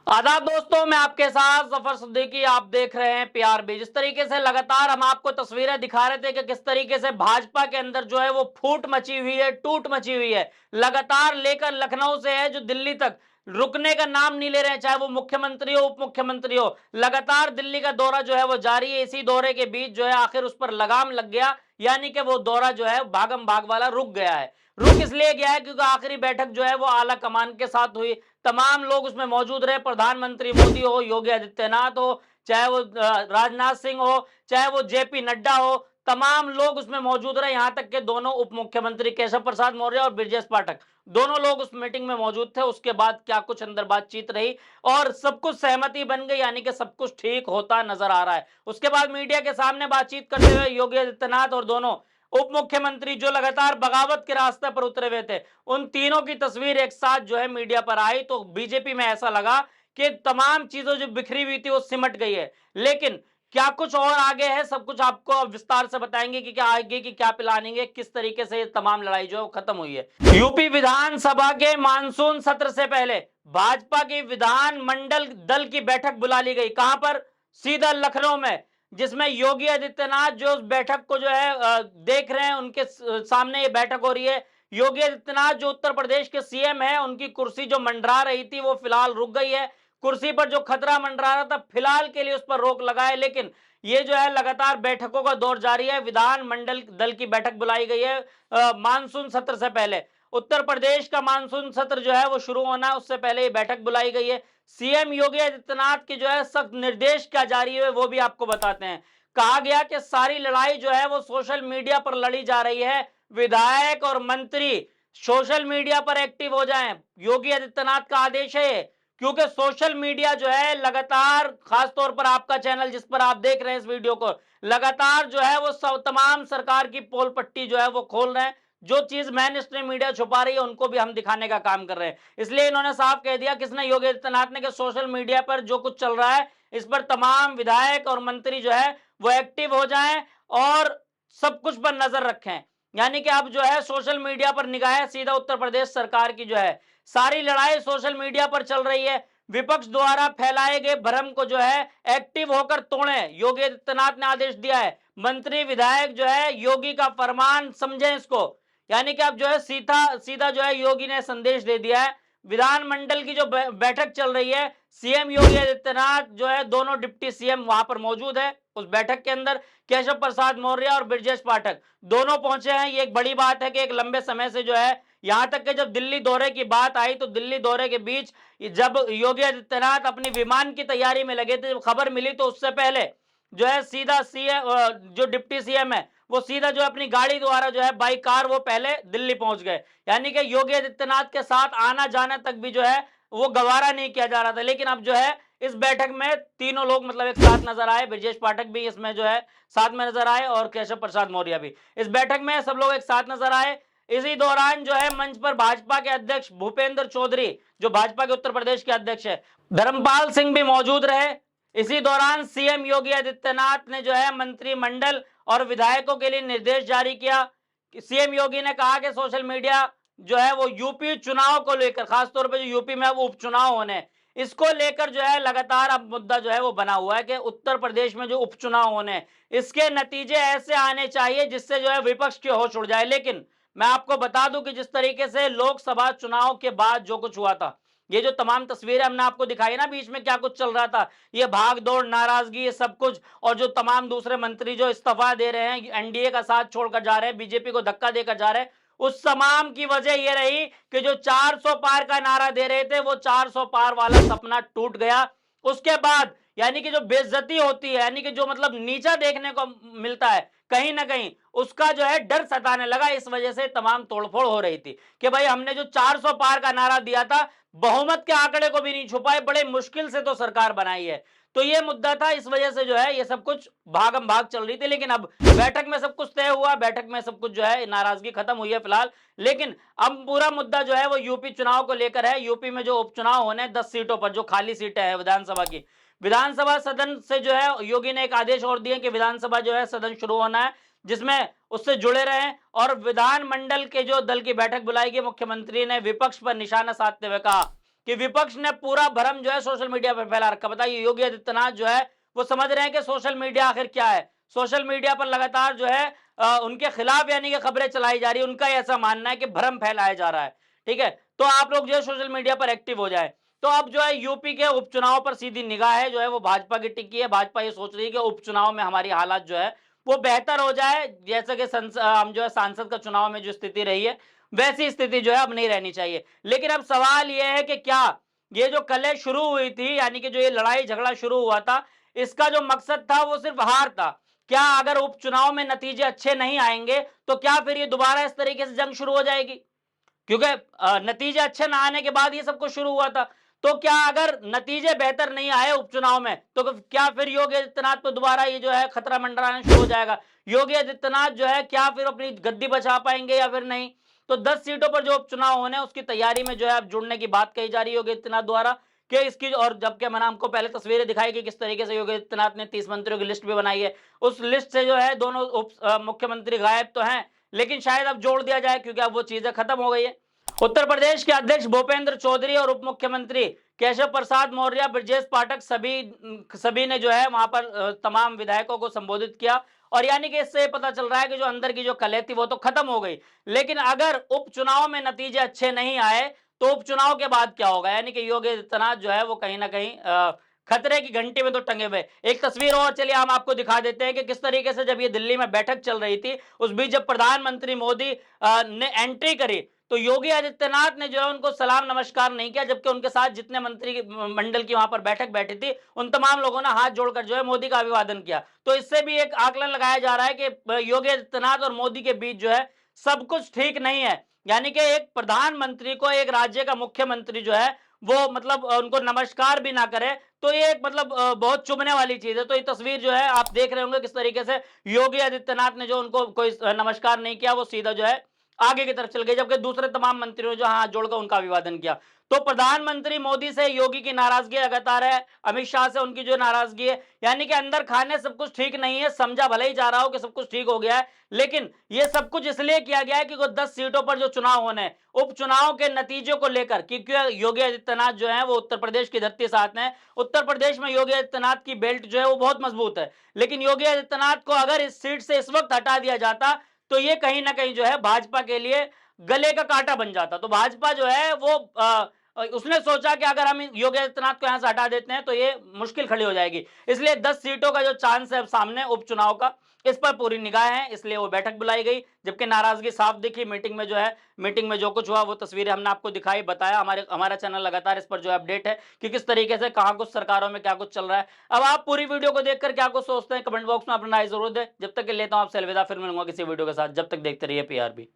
आदाब दोस्तों, मैं आपके साथ जफर सिद्दीकी। आप देख रहे हैं पीआरबी। जिस तरीके से लगातार हम आपको तस्वीरें दिखा रहे थे कि किस तरीके से भाजपा के अंदर जो है वो फूट मची हुई है, टूट मची हुई है, लगातार लेकर लखनऊ से है जो दिल्ली तक रुकने का नाम नहीं ले रहे हैं, चाहे वो मुख्यमंत्री हो, उप मुख्यमंत्री हो। लगातार दिल्ली का दौरा जो है वो जारी है। इसी दौरे के बीच जो है आखिर उस पर लगाम लग गया, यानी कि वो दौरा जो है भागम भाग वाला रुक गया है। रुक इसलिए गया है क्योंकि आखिरी बैठक जो है वो आला कमान के साथ हुई। तमाम लोग उसमें मौजूद रहे, प्रधानमंत्री मोदी हो, योगी आदित्यनाथ हो, चाहे वो राजनाथ सिंह हो, चाहे वो जेपी नड्डा हो, तमाम लोग उसमें मौजूद रहे। यहां तक के दोनों उप मुख्यमंत्री केशव प्रसाद मौर्य और ब्रजेश पाठक, दोनों लोग उस मीटिंग में मौजूद थे। उसके बाद क्या कुछ अंदर बातचीत रही और सब कुछ सहमति बन गई, यानी कि सब कुछ ठीक होता नजर आ रहा है। उसके बाद मीडिया के सामने बातचीत करते हुए योगी आदित्यनाथ और दोनों उप मुख्यमंत्री जो लगातार बगावत के रास्ते पर उतरे हुए थे, उन तीनों की तस्वीर एक साथ जो है मीडिया पर आई तो बीजेपी में ऐसा लगा कि तमाम चीजें जो बिखरी हुई थी वो सिमट गई है। लेकिन क्या कुछ और आगे है, सब कुछ आपको अब विस्तार से बताएंगे कि क्या आगे की क्या प्लानिंग है, किस तरीके से ये तमाम लड़ाई जो है खत्म हुई है। यूपी विधानसभा के मानसून सत्र से पहले भाजपा की विधान मंडल दल की बैठक बुला ली गई। कहां पर? सीधा लखनऊ में, जिसमें योगी आदित्यनाथ जो उस बैठक को जो है देख रहे हैं, उनके सामने ये बैठक हो रही है। योगी आदित्यनाथ जो उत्तर प्रदेश के सीएम है, उनकी कुर्सी जो मंडरा रही थी वो फिलहाल रुक गई है। कुर्सी पर जो खतरा मंडरा रहा था फिलहाल के लिए उस पर रोक लगाए, लेकिन ये जो है लगातार बैठकों का दौर जारी है। विधान मंडल दल की बैठक बुलाई गई है मानसून सत्र से पहले। उत्तर प्रदेश का मानसून सत्र जो है वो शुरू होना है, उससे पहले ये बैठक बुलाई गई है। सीएम योगी आदित्यनाथ के जो है सख्त निर्देश क्या जारी है वो भी आपको बताते हैं। कहा गया कि सारी लड़ाई जो है वो सोशल मीडिया पर लड़ी जा रही है। विधायक और मंत्री सोशल मीडिया पर एक्टिव हो जाएं, योगी आदित्यनाथ का आदेश है। क्योंकि सोशल मीडिया जो है लगातार, खासतौर पर आपका चैनल जिस पर आप देख रहे हैं इस वीडियो को, लगातार जो है वो तमाम सरकार की पोल पट्टी जो है वो खोल रहे हैं। जो चीज मेन स्ट्रीम मीडिया छुपा रही है उनको भी हम दिखाने का काम कर रहे हैं। इसलिए इन्होंने साफ कह दिया, किसने? योगी आदित्यनाथ ने, कि सोशल मीडिया पर जो कुछ चल रहा है इस पर तमाम विधायक और मंत्री जो है वो एक्टिव हो जाएं और सब कुछ पर नजर रखें। यानी कि अब जो है सोशल मीडिया पर निगाहें सीधा उत्तर प्रदेश सरकार की जो है, सारी लड़ाई सोशल मीडिया पर चल रही है। विपक्ष द्वारा फैलाए गए भ्रम को जो है एक्टिव होकर तोड़ें, योगी आदित्यनाथ ने आदेश दिया है। मंत्री विधायक जो है योगी का फरमान समझें इसको। यानी कि अब जो है सीधा सीधा जो है योगी ने संदेश दे दिया है। विधानमंडल की जो बैठक चल रही है, सीएम योगी आदित्यनाथ जो है, दोनों डिप्टी सीएम वहां पर मौजूद है उस बैठक के अंदर। केशव प्रसाद मौर्य और ब्रजेश पाठक दोनों पहुंचे हैं। ये एक बड़ी बात है कि एक लंबे समय से जो है, यहां तक कि जब दिल्ली दौरे की बात आई तो दिल्ली दौरे के बीच जब योगी आदित्यनाथ अपनी विमान की तैयारी में लगे थे, जब खबर मिली तो उससे पहले जो है सीधा सीएम, जो डिप्टी सीएम है वो सीधा जो अपनी गाड़ी द्वारा जो है बाई कार वो पहले दिल्ली पहुंच गए। यानी कि योगी आदित्यनाथ के साथ आना जाना तक भी जो है वो गवारा नहीं किया जा रहा था। लेकिन अब जो है इस बैठक में तीनों लोग मतलब एक साथ नजर आए। ब्रजेश पाठक भी इसमें जो है साथ में नजर आए और केशव प्रसाद मौर्य भी इस बैठक में, सब लोग एक साथ नजर आए। इसी दौरान जो है मंच पर भाजपा के अध्यक्ष भूपेंद्र चौधरी, जो भाजपा के उत्तर प्रदेश के अध्यक्ष है, धर्मपाल सिंह भी मौजूद रहे। इसी दौरान सीएम योगी आदित्यनाथ ने जो है मंत्रिमंडल और विधायकों के लिए निर्देश जारी किया। सीएम योगी ने कहा कि सोशल मीडिया जो है वो यूपी चुनाव को लेकर, खासतौर पर जो यूपी में अब उपचुनाव होने, इसको लेकर जो है लगातार अब मुद्दा जो है वो बना हुआ है कि उत्तर प्रदेश में जो उपचुनाव होने, इसके नतीजे ऐसे आने चाहिए जिससे जो है विपक्ष की होश उड़ जाए। लेकिन मैं आपको बता दूं कि जिस तरीके से लोकसभा चुनाव के बाद जो कुछ हुआ था, ये जो तमाम तस्वीरें हमने आपको दिखाई ना, बीच में क्या कुछ चल रहा था, ये भाग दौड़, नाराजगी, ये सब कुछ, और जो तमाम दूसरे मंत्री जो इस्तीफा दे रहे हैं, एनडीए का साथ छोड़कर जा रहे हैं, बीजेपी को धक्का देकर जा रहे हैं, उस तमाम की वजह यह रही कि जो 400 पार का नारा दे रहे थे वो 400 पार वाला सपना टूट गया। उसके बाद यानी कि जो बेइज्जती होती है, यानी कि जो मतलब नीचा देखने को मिलता है कहीं ना कहीं, उसका जो है डर सताने लगा। इस वजह से तमाम तोड़फोड़ हो रही थी कि भाई हमने जो 400 पार का नारा दिया था, बहुमत के आंकड़े को भी नहीं छुपाए, बड़े मुश्किल से तो सरकार बनाई है। तो ये मुद्दा था, इस वजह से जो है ये सब कुछ भागम भाग चल रही थी। लेकिन अब बैठक में सब कुछ तय हुआ, बैठक में सब कुछ जो है, नाराजगी खत्म हुई है फिलहाल। लेकिन अब पूरा मुद्दा जो है वो यूपी चुनाव को लेकर है। यूपी में जो उपचुनाव होने 10 सीटों पर, जो खाली सीटें हैं विधानसभा की, विधानसभा सदन से जो है योगी ने एक आदेश और दिए कि विधानसभा जो है सदन शुरू होना है, जिसमें उससे जुड़े रहें। और विधानमंडल के जो दल की बैठक बुलाई गई, मुख्यमंत्री ने विपक्ष पर निशाना साधते हुए कहा कि विपक्ष ने पूरा भ्रम जो है सोशल मीडिया पर फैला रखा। बताइए योगी आदित्यनाथ जो है वो समझ रहे हैं कि सोशल मीडिया आखिर क्या है। सोशल मीडिया पर लगातार जो है उनके खिलाफ यानी कि खबरें चलाई जा रही है। उनका ऐसा मानना है कि भ्रम फैलाया जा रहा है। ठीक है, तो आप लोग जो है सोशल मीडिया पर एक्टिव हो जाए। तो अब जो है यूपी के उपचुनाव पर सीधी निगाह है जो है वो भाजपा की टिकी है। भाजपा ये सोच रही है कि उपचुनाव में हमारी हालात जो है वो बेहतर हो जाए, जैसे कि हम जो है सांसद का चुनाव में जो स्थिति रही है वैसी स्थिति जो है अब नहीं रहनी चाहिए। लेकिन अब सवाल यह है कि क्या ये जो कलह शुरू हुई थी, यानी कि जो ये लड़ाई झगड़ा शुरू हुआ था, इसका जो मकसद था वो सिर्फ हार था। क्या अगर उपचुनाव में नतीजे अच्छे नहीं आएंगे तो क्या फिर ये दोबारा इस तरीके से जंग शुरू हो जाएगी? क्योंकि नतीजे अच्छे ना आने के बाद ये सब कुछ शुरू हुआ था। तो क्या अगर नतीजे बेहतर नहीं आए उपचुनाव में तो क्या फिर योगी आदित्यनाथ पे दोबारा ये जो है खतरा मंडराना शुरू हो जाएगा? योगी आदित्यनाथ जो है क्या फिर अपनी गद्दी बचा पाएंगे या फिर नहीं? तो 10 सीटों पर जो उपचुनाव होने उसकी तैयारी में जो है अब जुड़ने की बात कही जा रही है योगी आदित्यनाथ द्वारा कि इसकी, और जबकि मैंने हमको पहले तस्वीरें दिखाई कि किस तरीके से योगी आदित्यनाथ ने 30 मंत्रियों की लिस्ट भी बनाई है। उस लिस्ट से जो है दोनों मुख्यमंत्री गायब तो हैं, लेकिन शायद अब जोड़ दिया जाए क्योंकि अब वो चीजें खत्म हो गई है। उत्तर प्रदेश के अध्यक्ष भूपेंद्र चौधरी और उप मुख्यमंत्री केशव प्रसाद मौर्य, ब्रजेश पाठक सभी ने जो है वहां पर तमाम विधायकों को संबोधित किया। और यानी कि इससे पता चल रहा है कि जो अंदर की जो कलह थी वो तो खत्म हो गई। लेकिन अगर उपचुनाव में नतीजे अच्छे नहीं आए तो उपचुनाव के बाद क्या होगा? यानी कि योगी आदित्यनाथ जो है वो कहीं ना कहीं खतरे की घंटी में तो टंगे हुए। एक तस्वीर और चलिए हम आपको दिखा देते हैं कि किस तरीके से जब ये दिल्ली में बैठक चल रही थी उस बीच जब प्रधानमंत्री मोदी ने एंट्री करी तो योगी आदित्यनाथ ने जो है उनको सलाम नमस्कार नहीं किया, जबकि उनके साथ जितने मंत्री मंडल की वहां पर बैठक बैठी थी उन तमाम लोगों ने हाथ जोड़कर जो है मोदी का अभिवादन किया। तो इससे भी एक आकलन लगाया जा रहा है कि योगी आदित्यनाथ और मोदी के बीच जो है सब कुछ ठीक नहीं है। यानी कि एक प्रधानमंत्री को एक राज्य का मुख्यमंत्री जो है वो मतलब उनको नमस्कार भी ना करे तो ये एक मतलब बहुत चुभने वाली चीज है। तो ये तस्वीर जो है आप देख रहे होंगे किस तरीके से योगी आदित्यनाथ ने जो उनको कोई नमस्कार नहीं किया वो सीधा जो है आगे की तरफ चल गए, जबकि दूसरे तमाम मंत्रियों ने जो हाथ जोड़कर उनका अभिवादन किया। तो प्रधानमंत्री मोदी से योगी की नाराजगी लगातार है, अमित शाह से उनकी जो नाराजगी है, यानी कि अंदर खाने सब कुछ ठीक नहीं है। समझा भले ही जा रहा हो कि सब कुछ ठीक हो गया है, लेकिन ये सब कुछ इसलिए किया गया है कि 10 सीटों पर जो चुनाव होने हैं उपचुनाव के नतीजों को लेकर, क्योंकि योगी आदित्यनाथ जो है वो उत्तर प्रदेश की धरती से आते हैं। उत्तर प्रदेश में योगी आदित्यनाथ की बेल्ट जो है वो बहुत मजबूत है, लेकिन योगी आदित्यनाथ को अगर इस सीट से इस वक्त हटा दिया जाता तो ये कहीं ना कहीं जो है भाजपा के लिए गले का कांटा बन जाता। तो भाजपा जो है वो उसने सोचा कि अगर हम योगी आदित्यनाथ को यहां से हटा देते हैं तो ये मुश्किल खड़ी हो जाएगी। इसलिए 10 सीटों का जो चांस है सामने उपचुनाव का, इस पर पूरी निगाह है, इसलिए वो बैठक बुलाई गई। जबकि नाराजगी साफ दिखी मीटिंग में, जो है मीटिंग में जो कुछ हुआ वो तस्वीरें हमने आपको दिखाई, बताया। हमारा चैनल लगातार इस पर जो है अपडेट है कि किस तरीके से कहां कुछ सरकारों में क्या कुछ चल रहा है। अब आप पूरी वीडियो को देखकर क्या कुछ सोचते हैं कमेंट बॉक्स में अपना राय जरूर दें। जब तक के लेता हूं आपसे अलविदा, फिर मिलूंगा किसी वीडियो के साथ। जब तक देखते रहिए PRB।